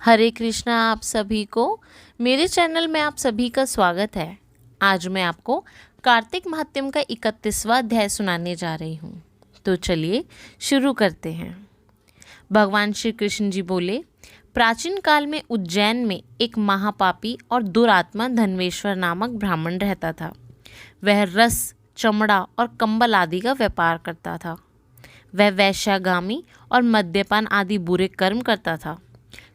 हरे कृष्णा आप सभी को। मेरे चैनल में आप सभी का स्वागत है। आज मैं आपको कार्तिक महात्म्य का 31वां अध्याय सुनाने जा रही हूँ। तो चलिए शुरू करते हैं। भगवान श्री कृष्ण जी बोले, प्राचीन काल में उज्जैन में एक महापापी और दुरात्मा धन्वेश्वर नामक ब्राह्मण रहता था। वह रस, चमड़ा और कंबल आदि का व्यापार करता था। वह वैश्यागामी और मद्यपान आदि बुरे कर्म करता था।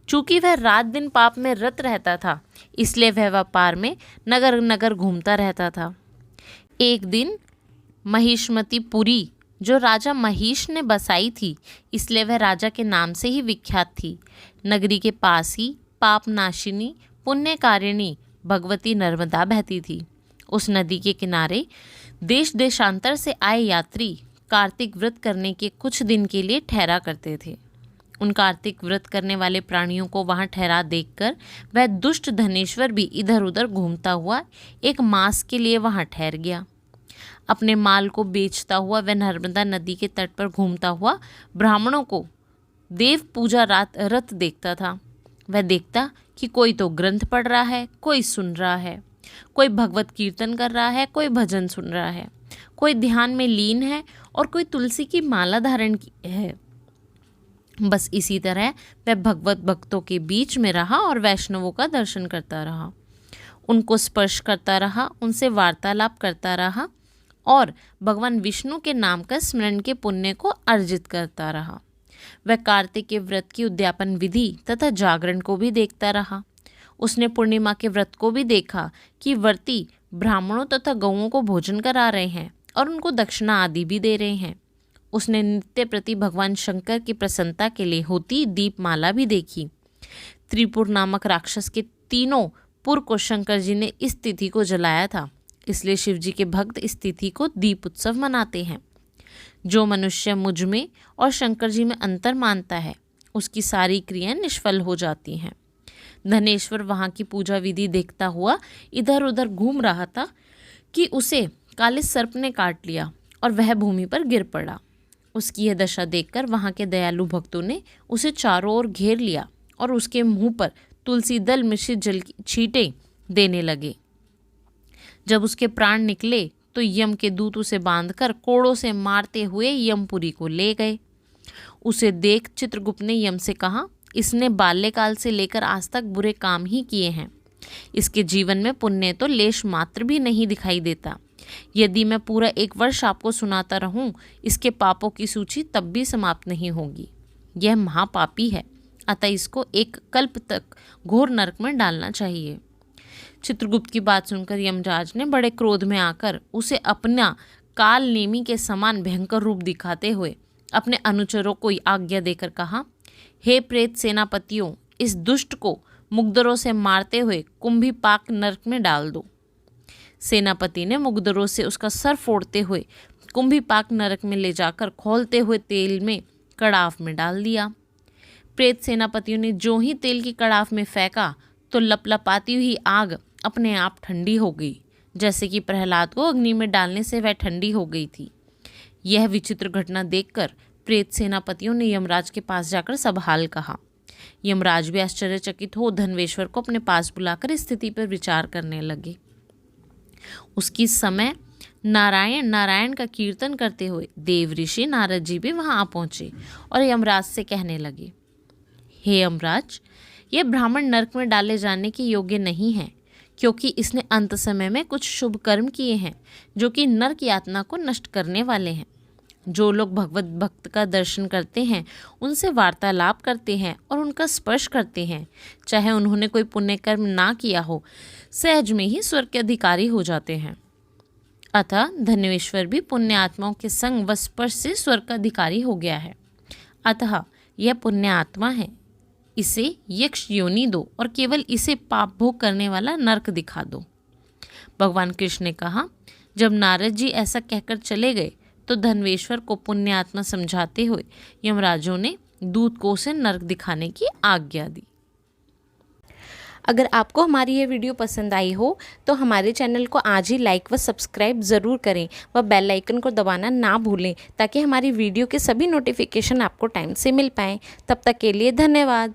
चूंकि वह रात दिन पाप में रत रहता था, इसलिए वह व्यापार में नगर नगर घूमता रहता था। एक दिन महिष्मतीपुरी, जो राजा महिष ने बसाई थी, इसलिए वह राजा के नाम से ही विख्यात थी। नगरी के पास ही पाप नाशिनी पुण्यकारिणी भगवती नर्मदा बहती थी। उस नदी के किनारे देश देशांतर से आए यात्री कार्तिक व्रत करने के कुछ दिन के लिए ठहरा करते थे। उन कार्तिक व्रत करने वाले प्राणियों को वहां ठहरा देखकर वह दुष्ट धनेश्वर भी इधर उधर घूमता हुआ एक मास के लिए वहां ठहर गया। अपने माल को बेचता हुआ वह नर्मदा नदी के तट पर घूमता हुआ ब्राह्मणों को देव पूजा रत देखता था। वह देखता कि कोई तो ग्रंथ पढ़ रहा है, कोई सुन रहा है, कोई भगवत कीर्तन कर रहा है, कोई भजन सुन रहा है, कोई ध्यान में लीन है और कोई तुलसी की माला धारण की है। बस इसी तरह वह भगवत भक्तों के बीच में रहा और वैष्णवों का दर्शन करता रहा, उनको स्पर्श करता रहा, उनसे वार्तालाप करता रहा और भगवान विष्णु के नाम का स्मरण के पुण्य को अर्जित करता रहा। वह कार्तिक के व्रत की उद्यापन विधि तथा जागरण को भी देखता रहा। उसने पूर्णिमा के व्रत को भी देखा कि व्रती ब्राह्मणों तथा गौओं को भोजन करा रहे हैं और उनको दक्षिणा आदि भी दे रहे हैं। उसने नित्य प्रति भगवान शंकर की प्रसन्नता के लिए होती दीपमाला भी देखी। त्रिपुर नामक राक्षस के तीनों पुर को शंकर जी ने इस तिथि को जलाया था, इसलिए शिव जी के भक्त इस तिथि को दीप उत्सव मनाते हैं। जो मनुष्य मुझ में और शंकर जी में अंतर मानता है, उसकी सारी क्रियाएं निष्फल हो जाती हैं। धनेश्वर वहाँ की पूजा विधि देखता हुआ इधर उधर घूम रहा था कि उसे काले सर्प ने काट लिया और वह भूमि पर गिर पड़ा। उसकी यह दशा देखकर वहाँ के दयालु भक्तों ने उसे चारों ओर घेर लिया और उसके मुंह पर तुलसी दल मिश्रित जल की छींटे देने लगे। जब उसके प्राण निकले तो यम के दूत उसे बांधकर कोड़ों से मारते हुए यमपुरी को ले गए। उसे देख चित्रगुप्त ने यम से कहा, इसने बाल्यकाल से लेकर आज तक बुरे काम ही किए हैं। इसके जीवन में पुण्य तो लेश मात्र भी नहीं दिखाई देता। यदि मैं पूरा 1 वर्ष आपको सुनाता रहूं, इसके पापों की सूची तब भी समाप्त नहीं होगी। यह महापापी है, अतः इसको 1 कल्प तक घोर नरक में डालना चाहिए। चित्रगुप्त की बात सुनकर यमराज ने बड़े क्रोध में आकर उसे अपना काल नेमी के समान भयंकर रूप दिखाते हुए अपने अनुचरों को आज्ञा देकर कहा, हे प्रेत सेनापतियों, इस दुष्ट को मुग्धरों से मारते हुए कुंभीपाक नरक में डाल दो। सेनापति ने मुग्धरों से उसका सर फोड़ते हुए कुंभीपाक नरक में ले जाकर खौलते हुए तेल में कड़ाव में डाल दिया। प्रेत सेनापतियों ने जो ही तेल की कड़ाव में फेंका तो लपलपाती हुई आग अपने आप ठंडी हो गई, जैसे कि प्रहलाद को अग्नि में डालने से वह ठंडी हो गई थी। यह विचित्र घटना देखकर प्रेत सेनापतियों ने यमराज के पास जाकर सब हाल कहा। यमराज भी आश्चर्यचकित हो धन्वेश्वर को अपने पास बुलाकर स्थिति पर विचार करने लगे। उसकी समय नारायण नारायण का कीर्तन करते हुए देव ऋषि नारद जी भी वहां आ पहुंचे और यमराज से कहने लगे, हे यमराज, यह ब्राह्मण नरक में डाले जाने के योग्य नहीं है, क्योंकि इसने अंत समय में कुछ शुभ कर्म किए हैं जो कि नरक यातना को नष्ट करने वाले हैं। जो लोग भगवत भक्त का दर्शन करते हैं, उनसे वार्तालाप करते हैं और उनका स्पर्श करते हैं, चाहे उन्होंने कोई पुण्य कर्म ना किया हो, सहज में ही स्वर्ग के अधिकारी हो जाते हैं। अतः धन्वेश्वर भी पुण्य आत्माओं के संग व स्पर्श से स्वर्ग का अधिकारी हो गया है। अतः यह पुण्य आत्मा है, इसे यक्ष योनि दो और केवल इसे पाप भोग करने वाला नरक दिखा दो। भगवान कृष्ण ने कहा। जब नारद जी ऐसा कहकर चले गए तो धन्वेश्वर को पुण्य आत्मा समझाते हुए यमराजों ने दूत को उसे नरक दिखाने की आज्ञा दी। अगर आपको हमारी ये वीडियो पसंद आई हो तो हमारे चैनल को आज ही लाइक व सब्सक्राइब ज़रूर करें व बेल आइकन को दबाना ना भूलें, ताकि हमारी वीडियो के सभी नोटिफिकेशन आपको टाइम से मिल पाएँ। तब तक के लिए धन्यवाद।